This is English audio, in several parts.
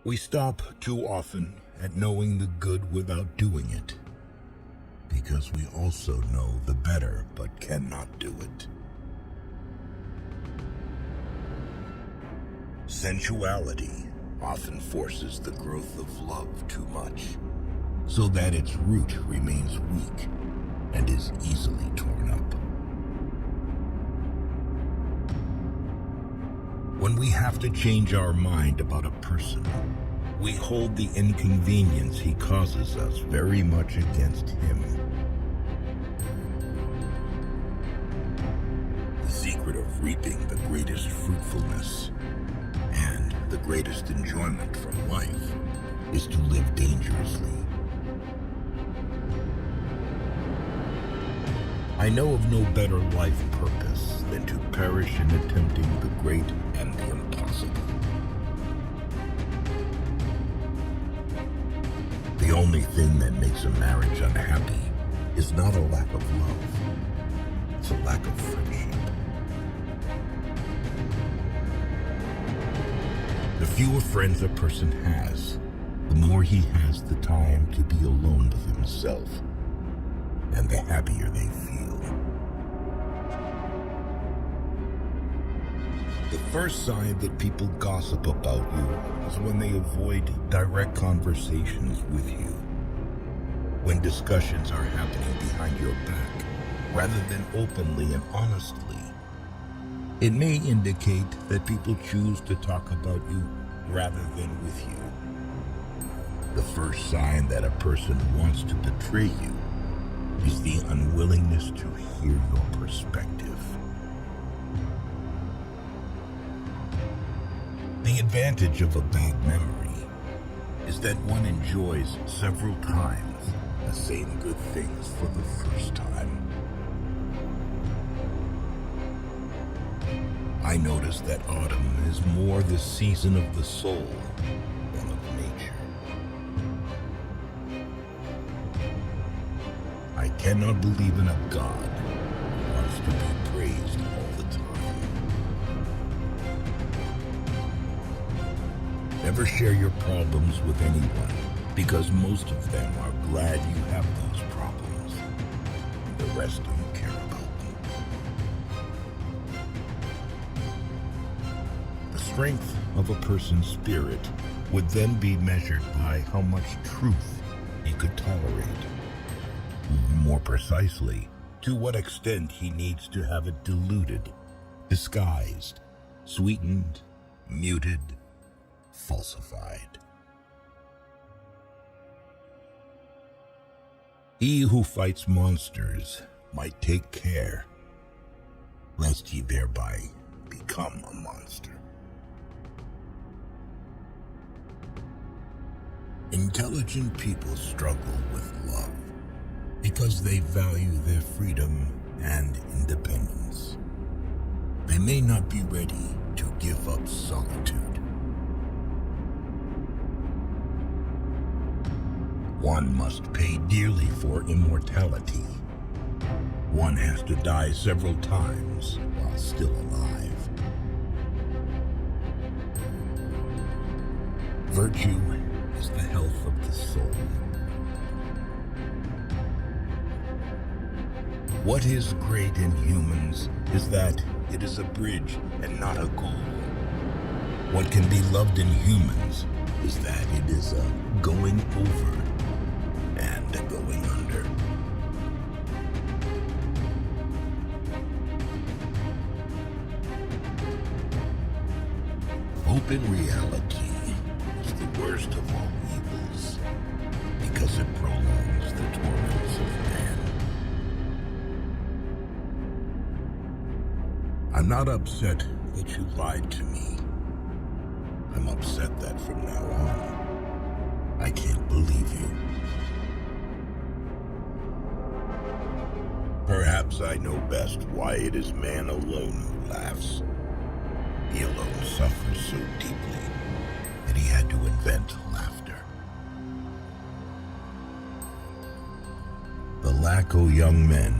We stop too often at knowing the good without doing it, because we also know the better but cannot do it. Sensuality often forces the growth of love too much, so that its root remains weak and is easily torn up. When we have to change our mind about a person, we hold the inconvenience he causes us very much against him. The secret of reaping the greatest fruitfulness and the greatest enjoyment from life is to live dangerously. I know of no better life purpose than to perish in attempting the great and the impossible. The only thing that makes a marriage unhappy is not a lack of love, it's a lack of friendship. The fewer friends a person has, the more he has the time to be alone with himself, and the happier they feel. The first sign that people gossip about you is when they avoid direct conversations with you, when discussions are happening behind your back rather than openly and honestly. It may indicate that people choose to talk about you rather than with you. The first sign that a person wants to betray you is the unwillingness to hear your perspective. The advantage of a bad memory is that one enjoys several times the same good things for the first time. I notice that autumn is more the season of the soul than of nature. I cannot believe in a God who wants to be praised all the time. Never share your problems with anyone, because most of them are glad you have those problems, and the rest don't care about them. The strength of a person's spirit would then be measured by how much truth he could tolerate. More precisely, to what extent he needs to have it diluted, disguised, sweetened, muted, falsified. He who fights monsters might take care, lest he thereby become a monster. Intelligent people struggle with love because they value their freedom and independence. They may not be ready to give up solitude. One must pay dearly for immortality. One has to die several times while still alive. Virtue is the health of the soul. What is great in humans is that it is a bridge and not a goal. What can be loved in humans is that it is a going over and a going under. Hope in reality is the worst of all evils because it prolongs the torments of man. I'm not upset that you lied to me. I'm upset that from now on, I can't believe you. Perhaps I know best why it is man alone who laughs. He alone suffers so deeply that he had to invent laughter. The lack of young men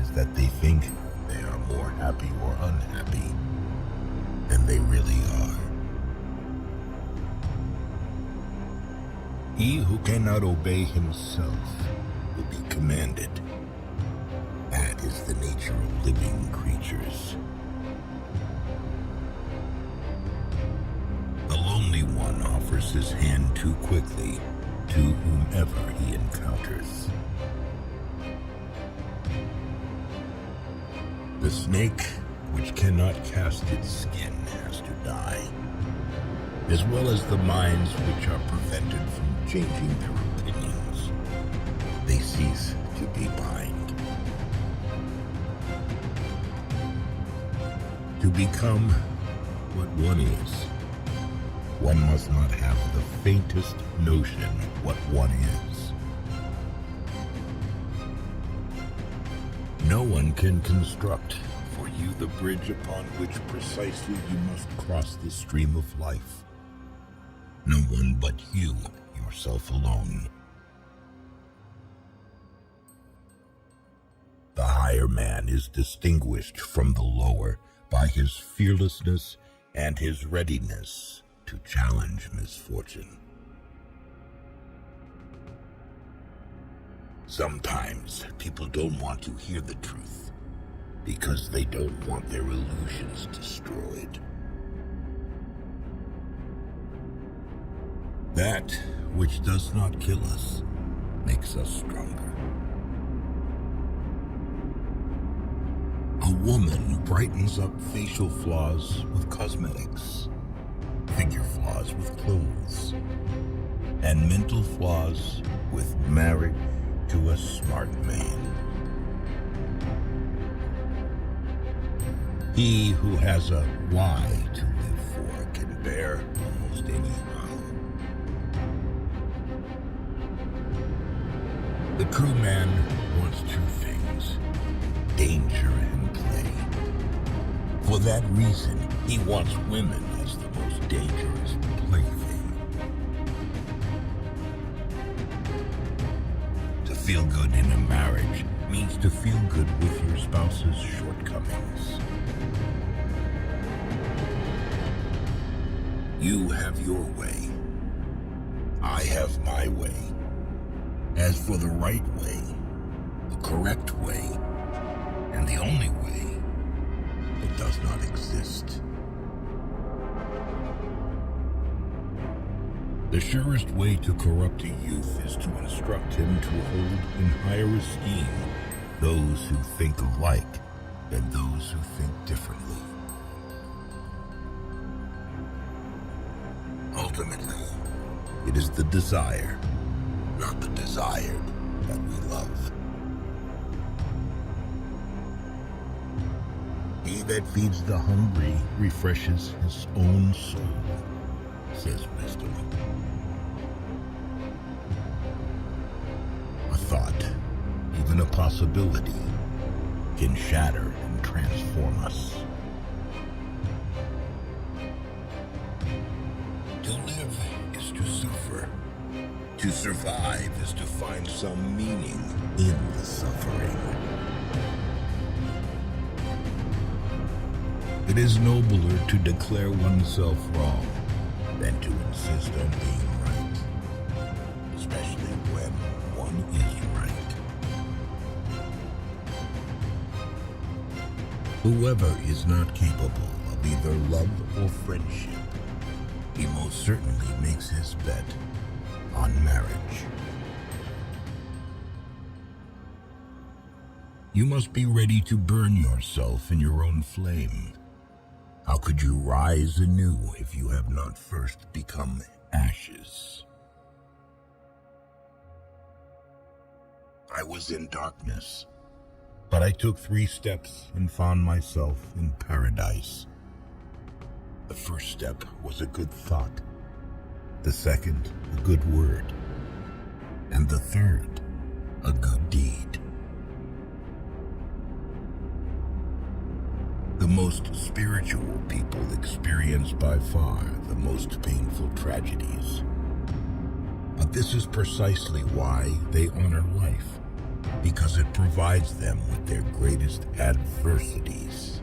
is that they think they are more happy or unhappy than they really are. He who cannot obey himself will be commanded. That is the nature of living creatures. The lonely one offers his hand too quickly to whomever he encounters. The snake which cannot cast its skin has to die, as well as the minds which are prevented from changing their opinions. They cease to be blind. To become what one is, one must not have the faintest notion what one is. No one can construct for you the bridge upon which precisely you must cross the stream of life. No one but you, yourself alone. The higher man is distinguished from the lower by his fearlessness and his readiness to challenge misfortune. Sometimes people don't want to hear the truth because they don't want their illusions destroyed. That which does not kill us makes us stronger. A woman brightens up facial flaws with cosmetics, figure flaws with clothes, and mental flaws with marriage to a smart man. He who has a why to live for can bear almost any harm. The true man wants two things: danger and play. For that reason, he wants women as the most dangerous plaything. To feel good in a marriage means to feel good with your spouse's shortcomings. You have your way. I have my way. As for the right way, the correct way, and the only way, it does not exist. The surest way to corrupt a youth is to instruct him to hold in higher esteem those who think alike than those who think differently. Ultimately, it is the desire, not the desired, that we love. He that feeds the hungry refreshes his own soul, says wisdom. A thought, even a possibility, can shatter and transform us. To live is to suffer. To survive is to find some meaning in the suffering. It is nobler to declare oneself wrong than to insist on being right, especially when one is right. Whoever is not capable of either love or friendship, he most certainly makes his bet on marriage. You must be ready to burn yourself in your own flame. How could you rise anew if you have not first become ashes? I was in darkness, but I took 3 steps and found myself in paradise. The first step was a good thought, the second a good word, and the third a good deed. The most spiritual people experience by far the most painful tragedies. But this is precisely why they honor life, because it provides them with their greatest adversities.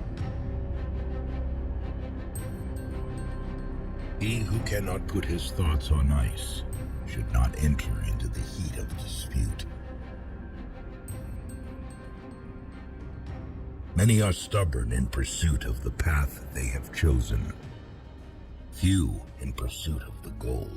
He who cannot put his thoughts on ice should not enter into the heat of dispute. Many are stubborn in pursuit of the path they have chosen, few in pursuit of the goal.